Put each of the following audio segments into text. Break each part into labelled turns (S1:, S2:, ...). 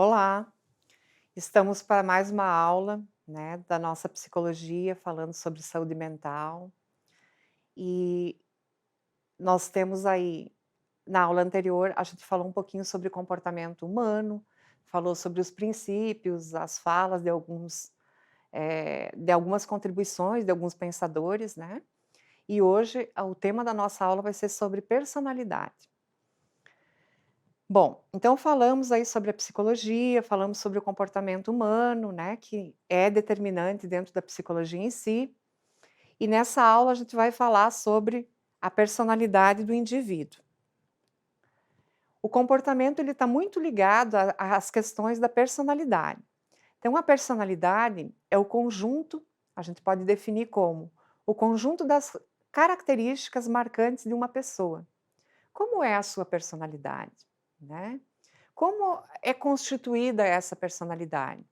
S1: Olá, estamos para mais uma aula, da nossa psicologia, falando sobre saúde mental. E nós temos aí, na aula anterior, a gente falou um pouquinho sobre comportamento humano, falou sobre os princípios, as falas de algumas contribuições de alguns pensadores, né? E hoje o tema da nossa aula vai ser sobre personalidade. Bom, então falamos aí sobre a psicologia, falamos sobre o comportamento humano, né, que é determinante dentro da psicologia em si, e nessa aula a gente vai falar sobre a personalidade do indivíduo. O comportamento ele está muito ligado às questões da personalidade. Então a personalidade é o conjunto, a gente pode definir como o conjunto das características marcantes de uma pessoa. Como é a sua personalidade, né? Como é constituída essa personalidade?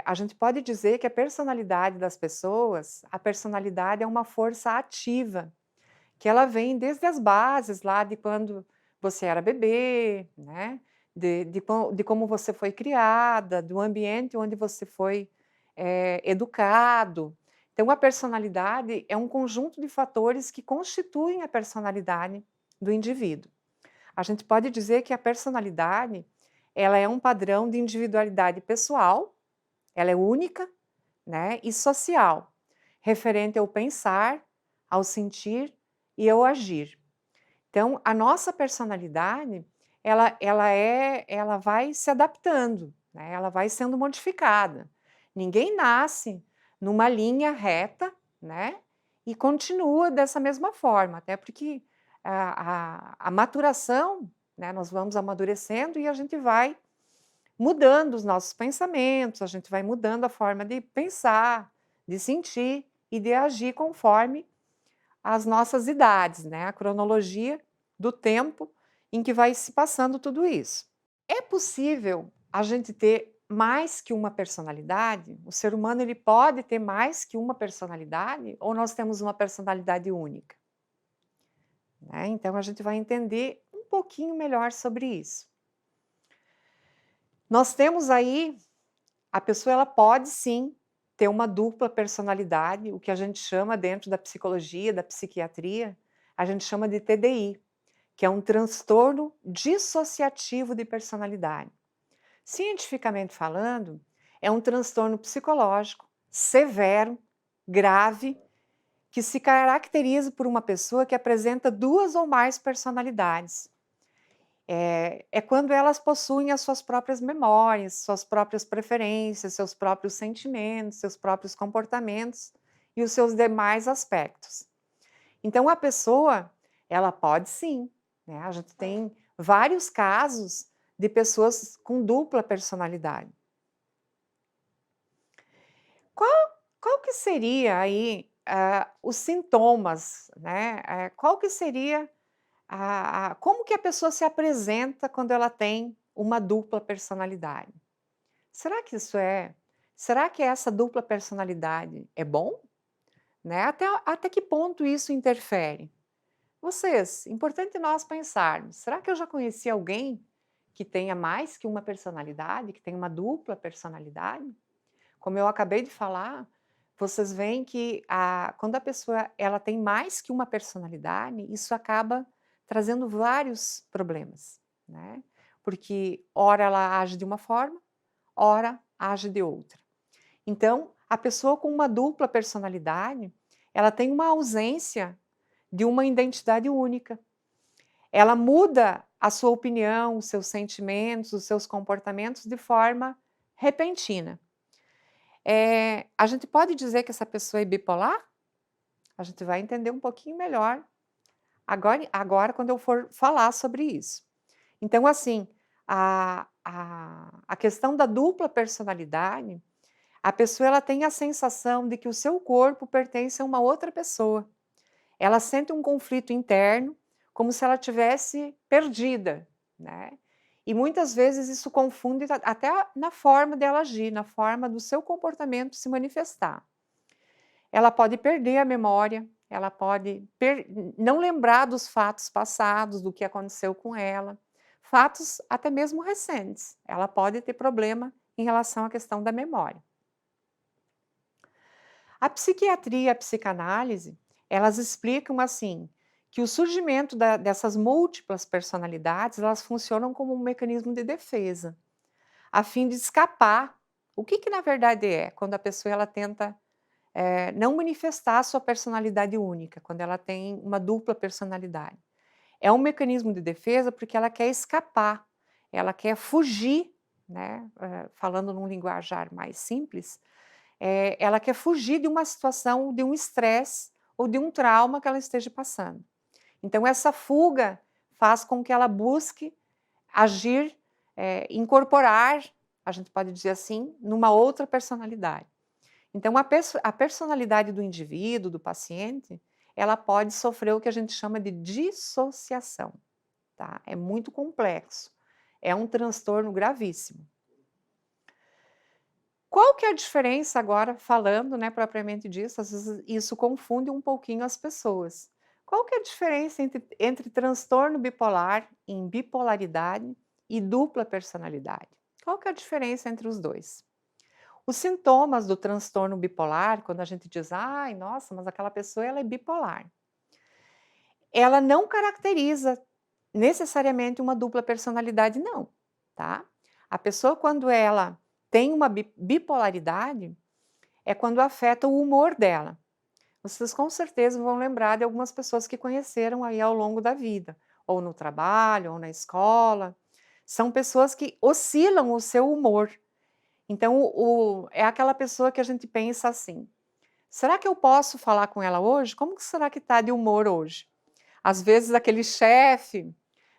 S1: A gente pode dizer que a personalidade das pessoas, a personalidade é uma força ativa, que ela vem desde as bases lá de quando você era bebê, né? De como você foi criada, do ambiente onde você foi educado. Então, a personalidade é um conjunto de fatores que constituem a personalidade do indivíduo. A gente pode dizer que a personalidade, ela é um padrão de individualidade pessoal, ela é única, né, e social, referente ao pensar, ao sentir e ao agir. Então, a nossa personalidade, ela vai se adaptando, né, ela vai sendo modificada. Ninguém nasce numa linha reta, né, e continua dessa mesma forma, até porque a maturação, né, nós vamos amadurecendo e a gente vai mudando os nossos pensamentos, a gente vai mudando a forma de pensar, de sentir e de agir conforme as nossas idades, né, a cronologia do tempo em que vai se passando tudo isso. É possível a gente ter mais que uma personalidade? O ser humano ele pode ter mais que uma personalidade ou nós temos uma personalidade única? Né? Então a gente vai entender um pouquinho melhor sobre isso. Nós temos aí, a pessoa ela pode sim ter uma dupla personalidade, o que a gente chama dentro da psicologia, da psiquiatria, a gente chama de TDI, que é um transtorno dissociativo de personalidade. Cientificamente falando, é um transtorno psicológico severo, grave, que se caracteriza por uma pessoa que apresenta duas ou mais personalidades. É quando elas possuem as suas próprias memórias, suas próprias preferências, seus próprios sentimentos, seus próprios comportamentos e os seus demais aspectos. Então a pessoa, ela pode sim, né, a gente tem vários casos de pessoas com dupla personalidade. Qual que seria aí, os sintomas, né, qual que seria como que a pessoa se apresenta quando ela tem uma dupla personalidade? Será que será que essa dupla personalidade é bom? Né, até que ponto isso interfere? Vocês, importante nós pensarmos, será que eu já conheci alguém que tenha mais que uma personalidade, que tenha uma dupla personalidade? Como eu acabei de falar, vocês veem que quando a pessoa ela tem mais que uma personalidade, isso acaba trazendo vários problemas, né? Porque ora ela age de uma forma, ora age de outra. Então, a pessoa com uma dupla personalidade, ela tem uma ausência de uma identidade única. Ela muda a sua opinião, os seus sentimentos, os seus comportamentos de forma repentina. A gente pode dizer que essa pessoa é bipolar? A gente vai entender um pouquinho melhor agora quando eu for falar sobre isso. Então, assim, a questão da dupla personalidade, a pessoa ela tem a sensação de que o seu corpo pertence a uma outra pessoa. Ela sente um conflito interno, como se ela tivesse perdida, né? E muitas vezes isso confunde até na forma dela agir, na forma do seu comportamento se manifestar. Ela pode perder a memória, ela pode não lembrar dos fatos passados, do que aconteceu com ela, fatos até mesmo recentes. Ela pode ter problema em relação à questão da memória. A psiquiatria e a psicanálise, elas explicam assim, que o surgimento dessas múltiplas personalidades, elas funcionam como um mecanismo de defesa, a fim de escapar. O que na verdade é? Quando a pessoa ela tenta não manifestar a sua personalidade única, quando ela tem uma dupla personalidade. É um mecanismo de defesa porque ela quer escapar, ela quer fugir, né? Falando num linguajar mais simples, ela quer fugir de uma situação, de um estresse ou de um trauma que ela esteja passando. Então essa fuga faz com que ela busque agir, incorporar, a gente pode dizer assim, numa outra personalidade. Então a personalidade do indivíduo, do paciente, ela pode sofrer o que a gente chama de dissociação, tá? É muito complexo, é um transtorno gravíssimo. Qual que é a diferença agora, falando, né, propriamente disso, às vezes isso confunde um pouquinho as pessoas. Qual que é a diferença entre transtorno bipolar, em bipolaridade e dupla personalidade? Qual que é a diferença entre os dois? Os sintomas do transtorno bipolar, quando a gente diz: "Ai, nossa, mas aquela pessoa ela é bipolar", ela não caracteriza necessariamente uma dupla personalidade não, tá. A pessoa quando ela tem uma bipolaridade, é quando afeta o humor dela. Vocês com certeza vão lembrar de algumas pessoas que conheceram aí ao longo da vida, ou no trabalho, ou na escola. São pessoas que oscilam o seu humor. Então é aquela pessoa que a gente pensa assim: "Será que eu posso falar com ela hoje? Como que será que está de humor hoje?". Às vezes aquele chefe,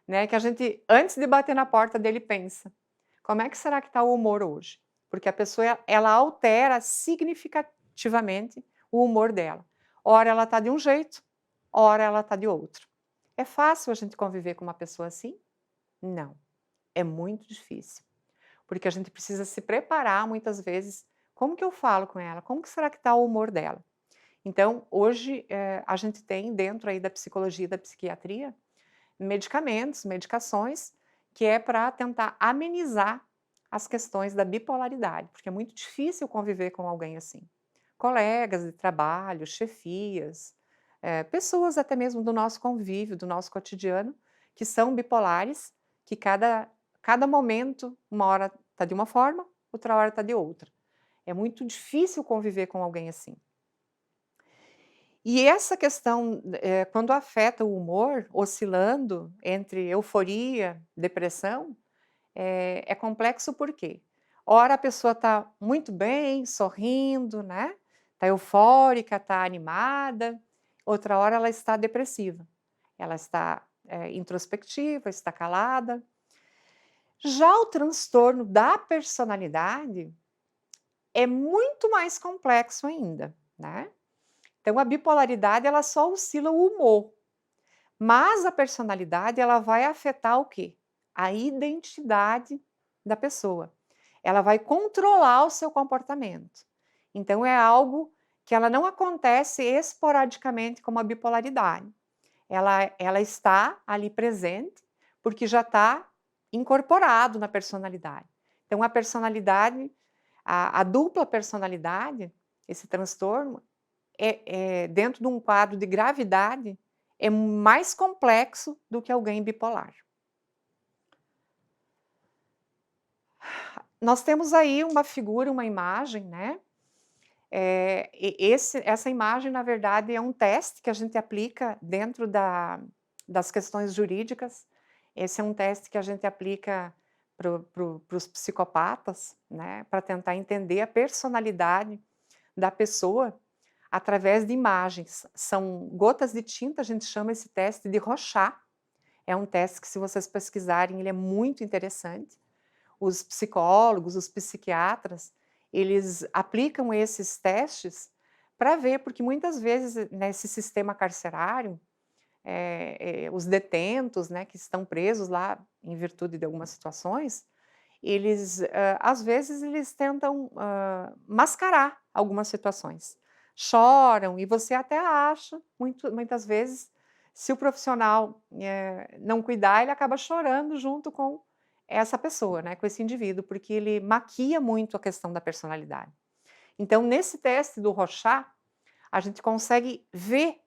S1: né, que a gente antes de bater na porta dele pensa: "Como é que será que está o humor hoje?". Porque a pessoa ela altera significativamente o humor dela. Ora ela está de um jeito, ora ela está de outro. É fácil a gente conviver com uma pessoa assim? Não, é muito difícil. Porque a gente precisa se preparar muitas vezes, como que eu falo com ela? Como que será que está o humor dela? Então hoje, a gente tem dentro aí da psicologia e da psiquiatria, medicamentos, medicações, que é para tentar amenizar as questões da bipolaridade, porque é muito difícil conviver com alguém assim. Colegas de trabalho, chefias, pessoas até mesmo do nosso convívio, do nosso cotidiano, que são bipolares, que cada momento, uma hora está de uma forma, outra hora está de outra. É muito difícil conviver com alguém assim. E essa questão, quando afeta o humor, oscilando entre euforia, depressão, é complexo por quê? Ora a pessoa está muito bem, sorrindo, né, está eufórica, está animada, outra hora ela está depressiva, ela está, introspectiva, está calada. Já o transtorno da personalidade é muito mais complexo ainda, né. Então a bipolaridade ela só oscila o humor, mas a personalidade ela vai afetar o quê? A identidade da pessoa. Ela vai controlar o seu comportamento. Então é algo que ela não acontece esporadicamente como a bipolaridade. Ela está ali presente, porque já está incorporado na personalidade. Então a personalidade, a dupla personalidade, esse transtorno, dentro de um quadro de gravidade, é mais complexo do que alguém bipolar. Nós temos aí uma figura, uma imagem, né, essa imagem, na verdade, é um teste que a gente aplica dentro das questões jurídicas. Esse é um teste que a gente aplica para os psicopatas, né, para tentar entender a personalidade da pessoa através de imagens. São gotas de tinta, a gente chama esse teste de Rorschach. É um teste que, se vocês pesquisarem, ele é muito interessante. Os psicólogos, os psiquiatras, eles aplicam esses testes para ver, porque muitas vezes nesse sistema carcerário, os detentos, né, que estão presos lá em virtude de algumas situações, eles, às vezes eles tentam, mascarar algumas situações. Choram e você até acha, muitas vezes, Se o profissional, não cuidar, ele acaba chorando junto com essa pessoa, né, com esse indivíduo, porque ele maquia muito a questão da personalidade. Então, nesse teste do Rorschach, a gente consegue ver,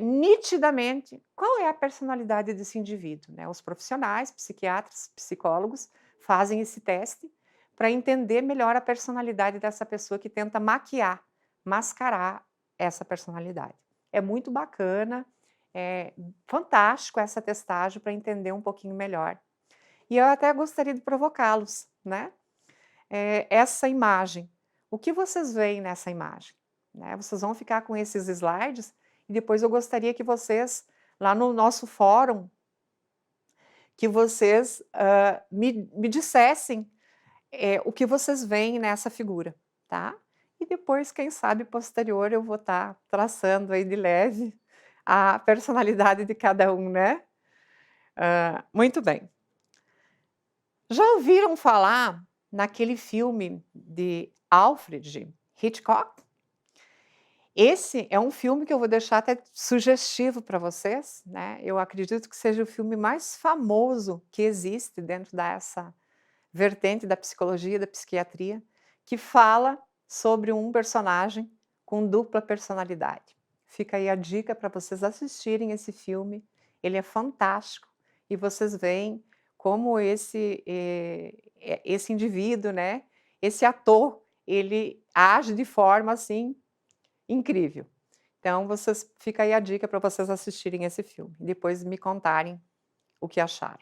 S1: nitidamente qual é a personalidade desse indivíduo, né. Os profissionais, psiquiatras, psicólogos, fazem esse teste para entender melhor a personalidade dessa pessoa que tenta maquiar, mascarar essa personalidade. É muito bacana, é fantástico essa testagem para entender um pouquinho melhor. E eu até gostaria de provocá-los, né. Essa imagem, o que vocês veem nessa imagem? Né, vocês vão ficar com esses slides e depois eu gostaria que vocês, lá no nosso fórum, que vocês, me dissessem, o que vocês veem nessa figura, tá. E depois, quem sabe, posterior, eu vou estar traçando aí de leve a personalidade de cada um, né. Muito bem. Já ouviram falar naquele filme de Alfred Hitchcock? Esse é um filme que eu vou deixar até sugestivo para vocês, né, eu acredito que seja o filme mais famoso que existe dentro dessa vertente da psicologia e da psiquiatria, que fala sobre um personagem com dupla personalidade. Fica aí a dica para vocês assistirem esse filme, ele é fantástico e vocês veem como esse indivíduo, né, esse ator, ele age de forma, assim, incrível. Então fica aí a dica para vocês assistirem esse filme, e depois me contarem o que acharam.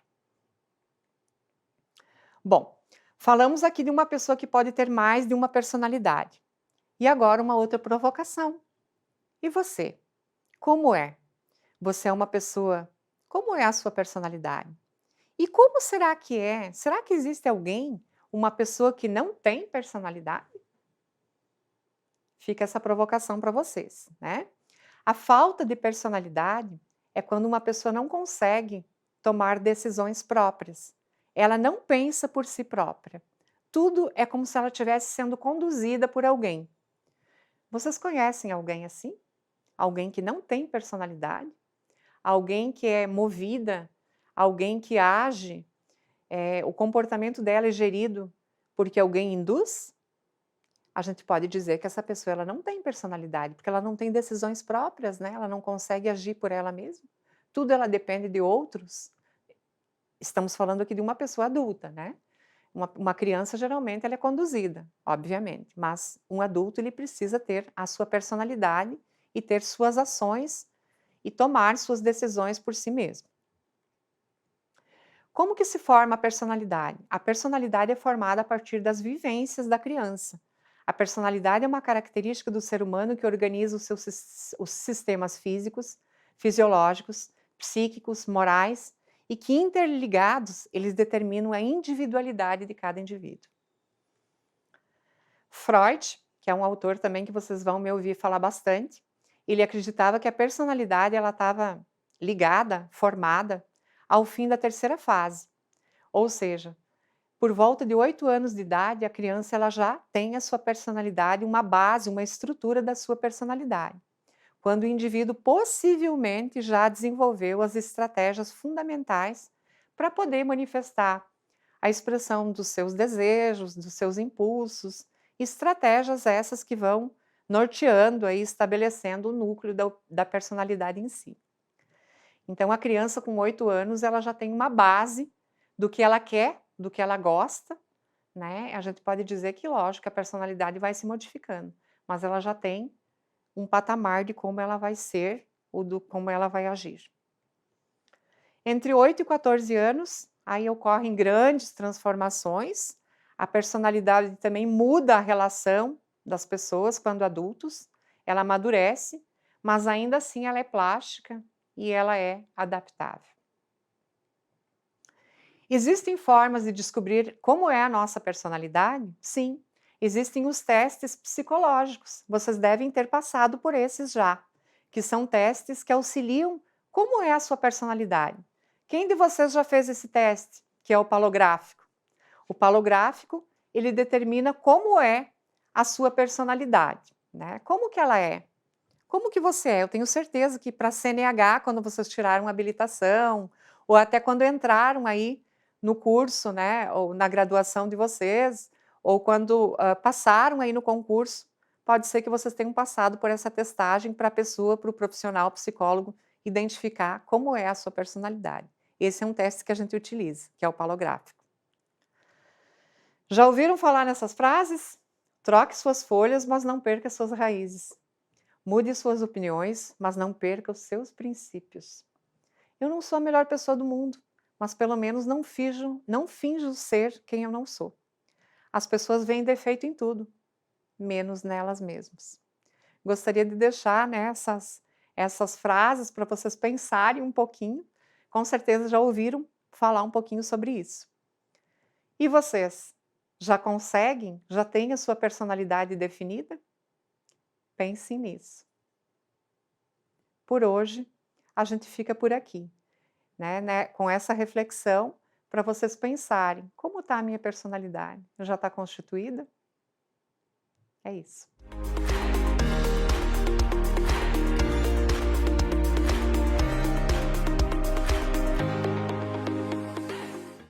S1: Bom, falamos aqui de uma pessoa que pode ter mais de uma personalidade. E agora uma outra provocação. E você? Como é? Você é uma pessoa, como é a sua personalidade? E como será que é? Será que existe alguém, uma pessoa que não tem personalidade? Fica essa provocação para vocês, né? A falta de personalidade é quando uma pessoa não consegue tomar decisões próprias. Ela não pensa por si própria. Tudo é como se ela estivesse sendo conduzida por alguém. Vocês conhecem alguém assim? Alguém que não tem personalidade? Alguém que é movida? Alguém que age? O comportamento dela é gerido porque alguém induz? A gente pode dizer que essa pessoa ela não tem personalidade, porque ela não tem decisões próprias, né, ela não consegue agir por ela mesma. Tudo ela depende de outros. Estamos falando aqui de uma pessoa adulta, né. Uma criança geralmente ela é conduzida, obviamente, mas um adulto ele precisa ter a sua personalidade e ter suas ações e tomar suas decisões por si mesmo. Como que se forma a personalidade? A personalidade é formada a partir das vivências da criança. A personalidade é uma característica do ser humano que organiza os sistemas físicos, fisiológicos, psíquicos, morais e que interligados eles determinam a individualidade de cada indivíduo. Freud, que é um autor também que vocês vão me ouvir falar bastante, ele acreditava que a personalidade ela estava ligada, formada ao fim da terceira fase, ou seja, por volta de 8 anos de idade, a criança ela já tem a sua personalidade, uma base, uma estrutura da sua personalidade. Quando o indivíduo possivelmente já desenvolveu as estratégias fundamentais para poder manifestar a expressão dos seus desejos, dos seus impulsos, estratégias essas que vão norteando aí, estabelecendo o núcleo da personalidade em si. Então a criança com 8 anos, ela já tem uma base do que ela quer, do que ela gosta, né, a gente pode dizer que lógico, a personalidade vai se modificando, mas ela já tem um patamar de como ela vai ser, ou como ela vai agir. Entre 8 e 14 anos, aí ocorrem grandes transformações, a personalidade também muda a relação das pessoas quando adultos, ela amadurece, mas ainda assim ela é plástica e ela é adaptável. Existem formas de descobrir como é a nossa personalidade? Sim, existem os testes psicológicos. Vocês devem ter passado por esses já, que são testes que auxiliam como é a sua personalidade. Quem de vocês já fez esse teste, que é o palográfico? O palográfico, ele determina como é a sua personalidade, né? Como que ela é? Como que você é? Eu tenho certeza que para CNH, quando vocês tiraram a habilitação, ou até quando entraram aí no curso, né, ou na graduação de vocês, ou quando, passaram aí no concurso, pode ser que vocês tenham passado por essa testagem para a pessoa, para o profissional psicólogo identificar como é a sua personalidade. Esse é um teste que a gente utiliza, que é o palográfico. Já ouviram falar nessas frases? Troque suas folhas, mas não perca suas raízes. Mude suas opiniões, mas não perca os seus princípios. Eu não sou a melhor pessoa do mundo, mas pelo menos não finjo ser quem eu não sou. As pessoas veem defeito em tudo, menos nelas mesmas. Gostaria de deixar, né, essas frases para vocês pensarem um pouquinho. Com certeza já ouviram falar um pouquinho sobre isso. E vocês? Já conseguem? Já têm a sua personalidade definida? Pensem nisso. Por hoje, a gente fica por aqui, né, com essa reflexão para vocês pensarem: como está a minha personalidade? Já está constituída? É isso.